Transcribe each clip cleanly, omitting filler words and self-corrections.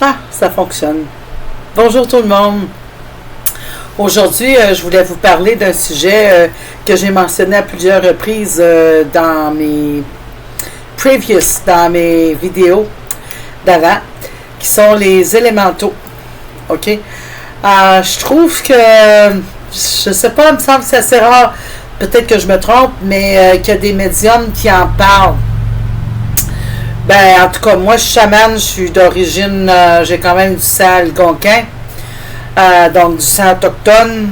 Ah, ça fonctionne. Bonjour tout le monde. Aujourd'hui, je voulais vous parler d'un sujet que j'ai mentionné à plusieurs reprises dans mes dans mes vidéos d'avant, qui sont les élémentaux. OK? Je trouve que, je sais pas, il me semble que c'est assez rare, peut-être que je me trompe, mais qu'il y a des médiums qui en parlent. Ben, en tout cas, moi, je suis chamane, je suis d'origine, j'ai quand même du sang algonquin, donc du sang autochtone.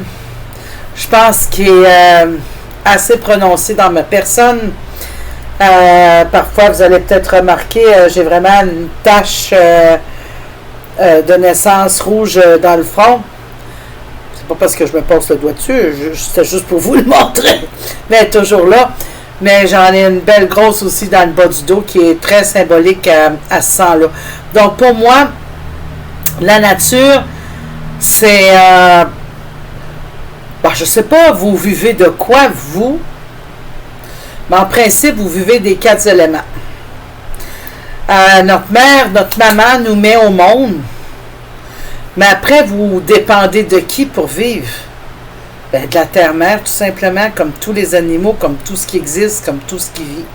Je pense qu'il est assez prononcé dans ma personne. Parfois, vous allez peut-être remarquer, j'ai vraiment une tache de naissance rouge dans le front. C'est pas parce que je me pose le doigt dessus, c'était juste pour vous le montrer. Mais elle est toujours là. Mais j'en ai une belle grosse aussi dans le bas du dos qui est très symbolique à ce sens-là. Donc, pour moi, la nature, c'est... je sais pas, vous vivez de quoi, vous? Mais en principe, vous vivez des 4 éléments. Notre mère, notre maman nous met au monde. Mais après, vous dépendez de qui pour vivre? Ben, de la terre-mère, tout simplement, comme tous les animaux, comme tout ce qui existe, comme tout ce qui vit.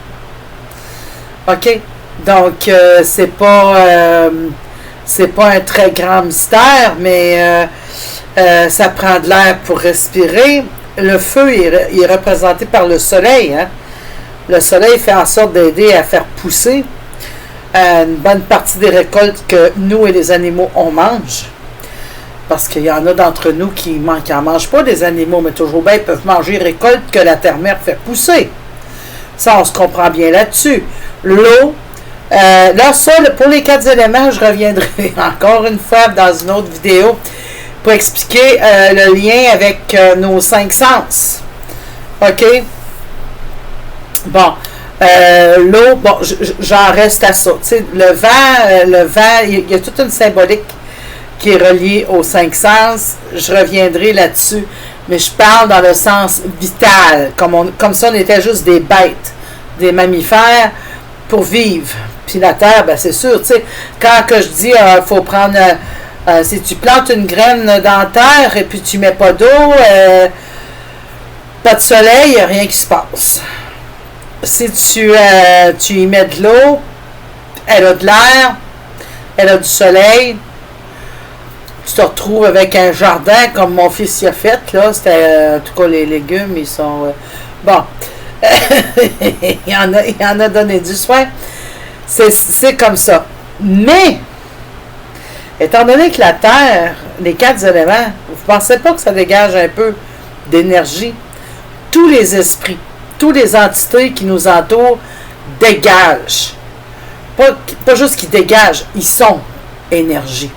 OK? Donc, c'est pas un très grand mystère, mais ça prend de l'air pour respirer. Le feu est représenté par le soleil. Hein? Le soleil fait en sorte d'aider à faire pousser une bonne partie des récoltes que nous et les animaux, on mange. Parce qu'il y en a d'entre nous qui n'en mangent pas des animaux, mais toujours bien, ils peuvent manger les récoltes que la terre-mère fait pousser. Ça, on se comprend bien là-dessus. L'eau, là, ça, pour les 4 éléments, je reviendrai encore une fois dans une autre vidéo pour expliquer le lien avec nos 5 sens. OK? Bon. L'eau, bon, j'en reste à ça. Tu sais, le vent, il y a toute une symbolique qui est relié aux 5 sens. Je reviendrai là-dessus, mais je parle dans le sens vital, comme si on était juste des bêtes, des mammifères pour vivre. Puis la terre, ben c'est sûr, tu sais, quand que je dis, faut prendre, si tu plantes une graine dans la terre et puis tu mets pas d'eau, pas de soleil, il n'y a rien qui se passe. Si tu y mets de l'eau, elle a de l'air, elle a du soleil, tu te retrouves avec un jardin comme mon fils y a fait, là. C'était, en tout cas, les légumes, ils sont... bon. il en a donné du soin. C'est comme ça. Mais, étant donné que la Terre, les 4 éléments, vous ne pensez pas que ça dégage un peu d'énergie? Tous les esprits, toutes les entités qui nous entourent dégagent. Pas juste qu'ils dégagent, ils sont énergie.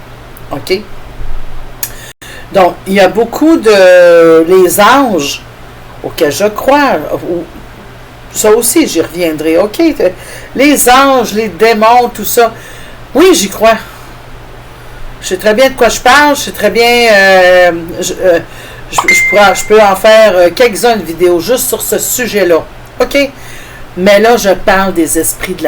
OK? Donc, il y a beaucoup de... Les anges, auxquels je crois, ça aussi, j'y reviendrai, OK? Les anges, les démons, tout ça, oui, j'y crois. Je sais très bien de quoi je parle, je sais très bien... je peux en faire quelques-unes vidéos juste sur ce sujet-là, OK? Mais là, je parle des esprits de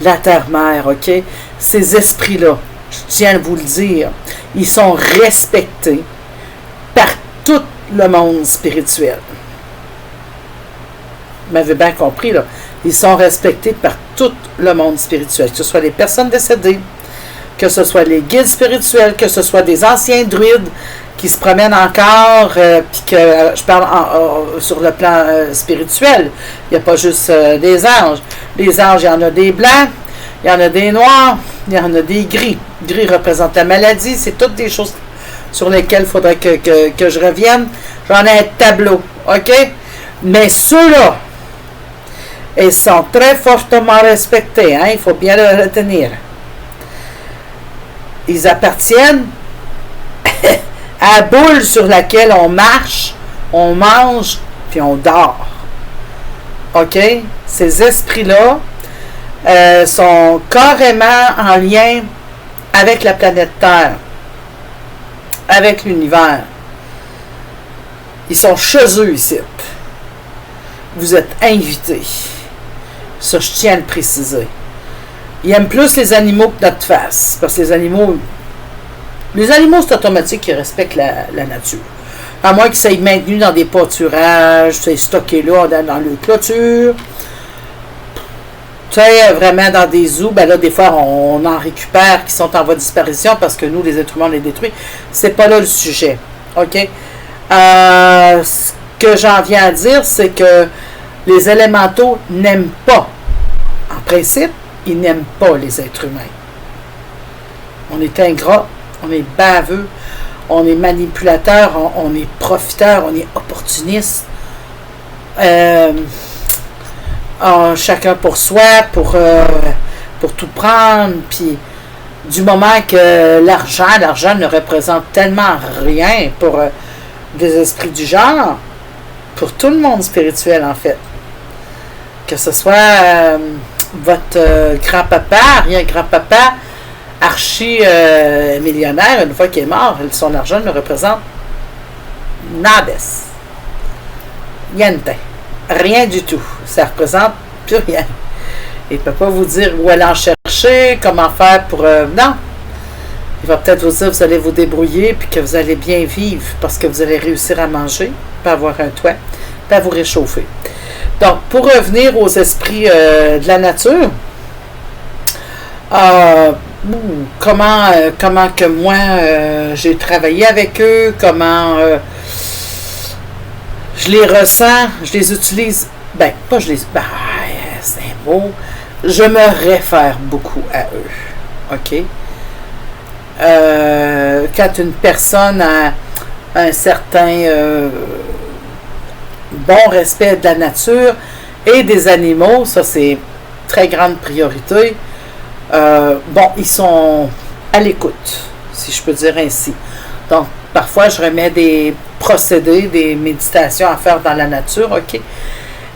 la terre-mère, OK? Ces esprits-là, je tiens à vous le dire, ils sont respectés par tout le monde spirituel. Vous m'avez bien compris, là. Ils sont respectés par tout le monde spirituel, que ce soit les personnes décédées, que ce soit les guides spirituels, que ce soit des anciens druides qui se promènent encore, puis que je parle sur le plan spirituel. Il n'y a pas juste des anges. Les anges, il y en a des blancs, il y en a des noirs, il y en a des gris. Gris représente la maladie. C'est toutes des choses sur lesquelles il faudrait que je revienne. J'en ai un tableau, OK? Mais ceux-là, ils sont très fortement respectés. Hein? Il faut bien le retenir. Ils appartiennent à la boule sur laquelle on marche, on mange, puis on dort. OK? Ces esprits-là sont carrément en lien avec la planète Terre, avec l'univers. Ils sont chez eux ici. Vous êtes invités. Ça, je tiens à le préciser. Ils aiment plus les animaux que notre face. Parce que les animaux, c'est automatique qu'ils respectent la nature. À moins qu'ils soient maintenus dans des pâturages, c'est stocké là dans le clôture. Tu sais, vraiment dans des zoos, ben là, des fois, on en récupère qui sont en voie de disparition parce que nous, les êtres humains, on les détruit. C'est pas là le sujet. OK? Ce que j'en viens à dire, c'est que les élémentaux n'aiment pas. En principe, ils n'aiment pas les êtres humains. On est ingrats, on est baveux, on est manipulateur, on est profiteur, on est opportuniste. Chacun pour soi, pour tout prendre, puis du moment que l'argent ne représente tellement rien pour des esprits du genre, pour tout le monde spirituel en fait, que ce soit votre grand-papa, arrière-grand-papa, archi-millionnaire, une fois qu'il est mort, son argent ne représente nades, niente. Rien du tout. Ça représente plus rien. Il ne peut pas vous dire où aller en chercher, comment faire pour... non. Il va peut-être vous dire que vous allez vous débrouiller puis que vous allez bien vivre parce que vous allez réussir à manger, puis avoir un toit, puis à vous réchauffer. Donc, pour revenir aux esprits de la nature, comment que moi, j'ai travaillé avec eux, comment... je les ressens, je les utilise, c'est un mot, je me réfère beaucoup à eux, OK? Quand une personne a un certain bon respect de la nature et des animaux, ça c'est très grande priorité, ils sont à l'écoute, si je peux dire ainsi. Donc, parfois, je remets des procédés, des méditations à faire dans la nature, OK?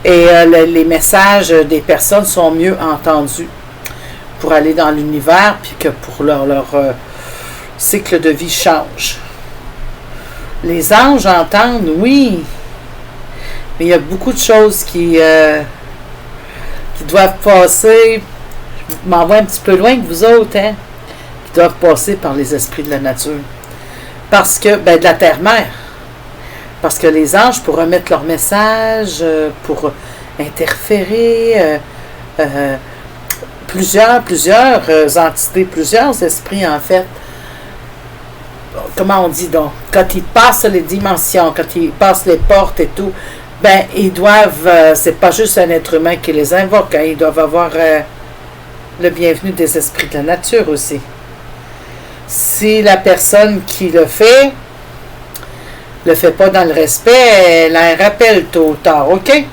Et les messages des personnes sont mieux entendus pour aller dans l'univers, puis que pour leur cycle de vie change. Les anges entendent, oui, mais il y a beaucoup de choses qui doivent passer, je m'envoie un petit peu loin que vous autres, hein, qui doivent passer par les esprits de la nature. Parce que, de la terre-mère. Parce que les anges, pour remettre leur message, pour interférer, plusieurs entités, plusieurs esprits, en fait. Comment on dit donc? Quand ils passent les dimensions, quand ils passent les portes et tout, ils doivent, c'est pas juste un être humain qui les invoque, hein, ils doivent avoir le bienvenu des esprits de la nature aussi. Si la personne qui le fait pas dans le respect, elle a un rappel tôt ou tard, OK?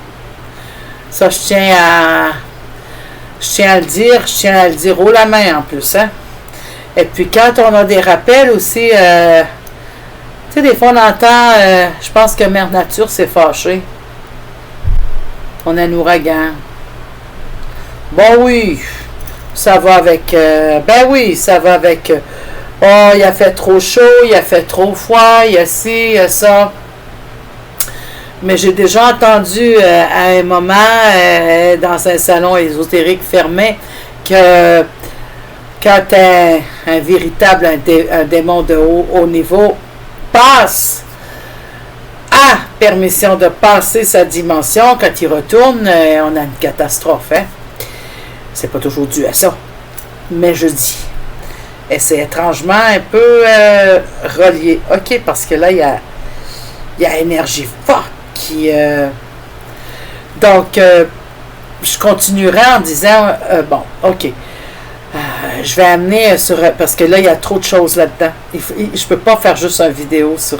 Ça, je tiens à le dire haut la main en plus, hein? Et puis quand on a des rappels aussi, tu sais, des fois on entend, je pense que Mère Nature s'est fâchée. On a un ouragan. Bon oui, ça va avec, ça va avec... oh, il a fait trop chaud, il a fait trop froid, il y a ci, il y a ça. Mais j'ai déjà entendu à un moment, dans un salon ésotérique fermé, que quand un véritable un démon de haut niveau passe, a permission de passer sa dimension, quand il retourne, on a une catastrophe. Hein? C'est pas toujours dû à ça. Mais je dis... Et c'est étrangement un peu relié. OK, parce que là, il y a énergie forte qui... Donc, je continuerai en disant, OK, je vais amener sur... Parce que là, il y a trop de choses là-dedans. Je ne peux pas faire juste une vidéo sur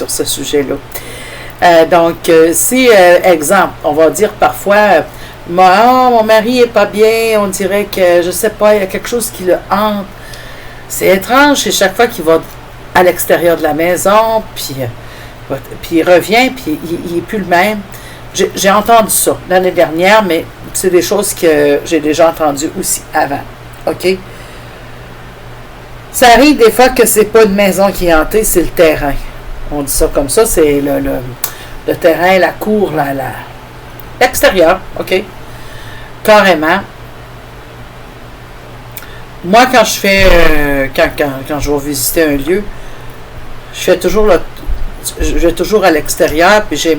ce sujet-là. Donc, si, exemple, on va dire parfois... mon mari n'est pas bien, on dirait que, je sais pas, il y a quelque chose qui le hante. C'est étrange, c'est chaque fois qu'il va à l'extérieur de la maison, puis il revient, puis il n'est plus le même. J'ai entendu ça l'année dernière, mais c'est des choses que j'ai déjà entendues aussi avant. OK? Ça arrive des fois que c'est pas une maison qui est hantée, c'est le terrain. On dit ça comme ça, c'est le terrain, la cour, l'extérieur, OK? Carrément. moi, quand je fais, quand je vais visiter un lieu, je vais toujours à l'extérieur, puis j'ai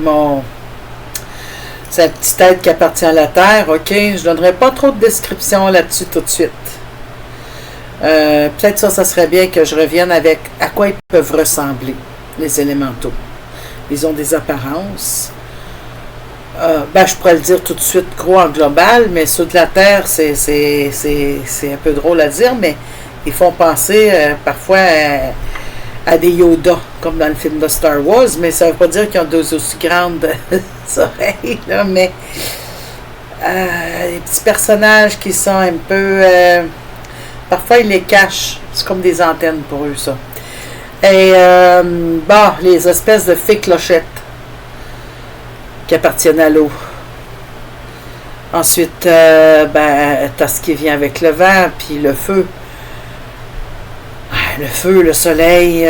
c'est la petite tête qui appartient à la terre, ok, je donnerai pas trop de description là-dessus tout de suite. Peut-être ça serait bien que je revienne avec à quoi ils peuvent ressembler, les élémentaux. Ils ont des apparences. Je pourrais le dire tout de suite gros en global, mais ceux de la Terre, c'est un peu drôle à dire, mais ils font penser parfois à des Yoda, comme dans le film de Star Wars, mais ça ne veut pas dire qu'ils ont deux aussi grandes oreilles, là, mais les petits personnages qui sont un peu... parfois, ils les cachent. C'est comme des antennes pour eux, ça. Et, les espèces de fées clochettes qui appartiennent à l'eau. Ensuite, t'as ce qui vient avec le vent, puis le feu. Le feu, le soleil,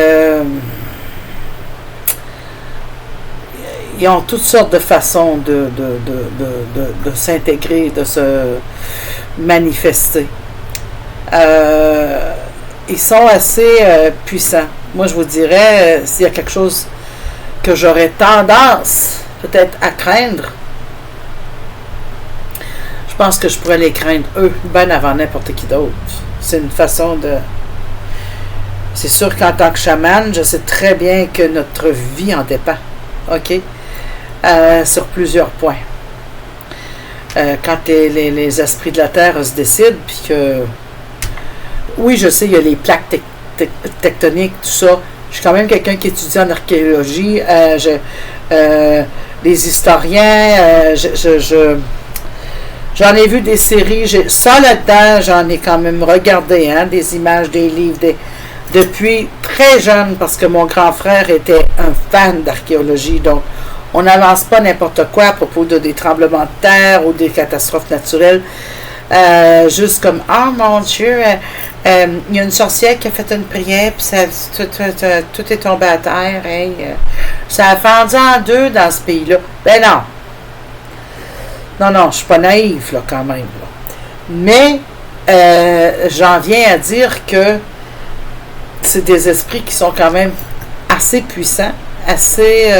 ils ont toutes sortes de façons de s'intégrer, de se manifester. Ils sont assez puissants. Moi, je vous dirais, s'il y a quelque chose que j'aurais tendance peut-être à craindre, je pense que je pourrais les craindre, eux, bien avant n'importe qui d'autre. C'est une façon de... C'est sûr qu'en tant que chaman, je sais très bien que notre vie en dépend, ok? Sur plusieurs points. Quand les esprits de la Terre se décident, puis que... Oui, je sais, il y a les plaques tectoniques, tout ça. Je suis quand même quelqu'un qui étudie en archéologie. Les historiens, j'en ai vu des séries. Ça là-dedans, j'en ai quand même regardé, hein, des images, des livres, depuis très jeune, parce que mon grand frère était un fan d'archéologie. Donc, on n'avance pas n'importe quoi à propos des tremblements de terre ou des catastrophes naturelles. Juste comme, oh mon Dieu, il y a une sorcière qui a fait une prière, puis tout est tombé à terre. Ça a fendu en deux dans ce pays-là. Ben non. Non, je suis pas naïve, là, quand même. Là. Mais, j'en viens à dire que c'est des esprits qui sont quand même assez puissants, assez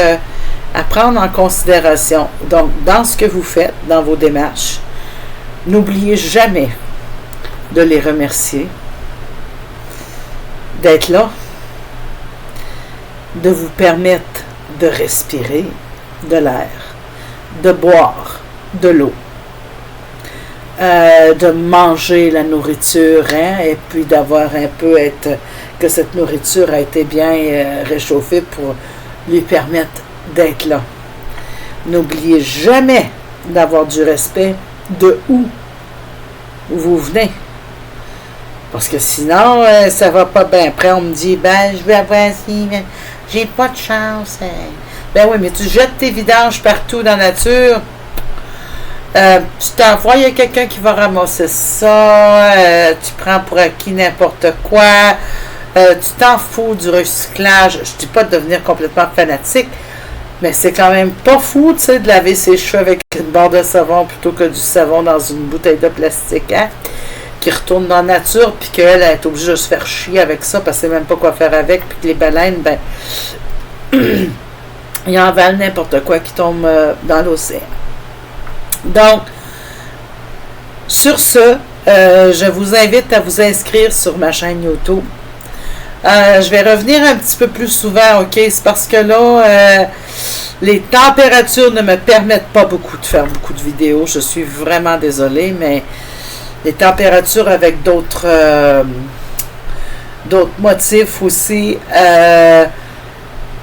à prendre en considération. Donc, dans ce que vous faites, dans vos démarches, n'oubliez jamais de les remercier, d'être là, de vous permettre de respirer de l'air, de boire de l'eau, de manger la nourriture, hein, et puis d'avoir un peu que cette nourriture a été bien réchauffée pour lui permettre d'être là. N'oubliez jamais d'avoir du respect de où vous venez. Parce que sinon, ça va pas bien. Après, on me dit, je vais avoir si, mais j'ai pas de chance. Ben oui, mais tu jettes tes vidanges partout dans la nature. Tu t'envoies, il y a quelqu'un qui va ramasser ça. Tu prends pour acquis n'importe quoi. Tu t'en fous du recyclage. Je dis pas de devenir complètement fanatique, mais c'est quand même pas fou, tu sais, de laver ses cheveux avec une barre de savon plutôt que du savon dans une bouteille de plastique, hein, qui retourne dans la nature, puis qu'elle est obligée de se faire chier avec ça, parce qu'elle ne sait même pas quoi faire avec, puis que les baleines, ils en valent n'importe quoi qui tombe dans l'océan. Donc, sur ce, je vous invite à vous inscrire sur ma chaîne YouTube. Je vais revenir un petit peu plus souvent, ok? C'est parce que là, les températures ne me permettent pas beaucoup de faire beaucoup de vidéos. Je suis vraiment désolée, mais les températures avec d'autres motifs aussi,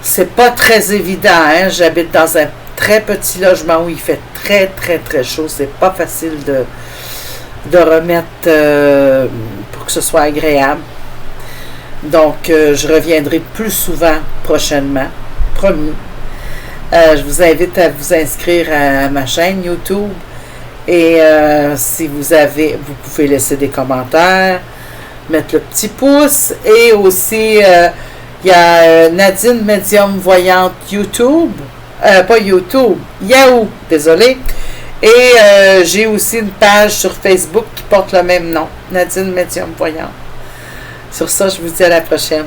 c'est pas très évident, hein? J'habite dans un très petit logement où il fait très, très, très chaud. C'est pas facile de remettre pour que ce soit agréable. Donc, je reviendrai plus souvent prochainement, promis. Je vous invite à vous inscrire à ma chaîne YouTube. Et si vous pouvez laisser des commentaires, mettre le petit pouce. Et aussi, il y a Nadine Médium Voyante YouTube. Pas YouTube, Yahoo, désolé. Et j'ai aussi une page sur Facebook qui porte le même nom, Nadine Médium Voyante. Sur ça, je vous dis à la prochaine.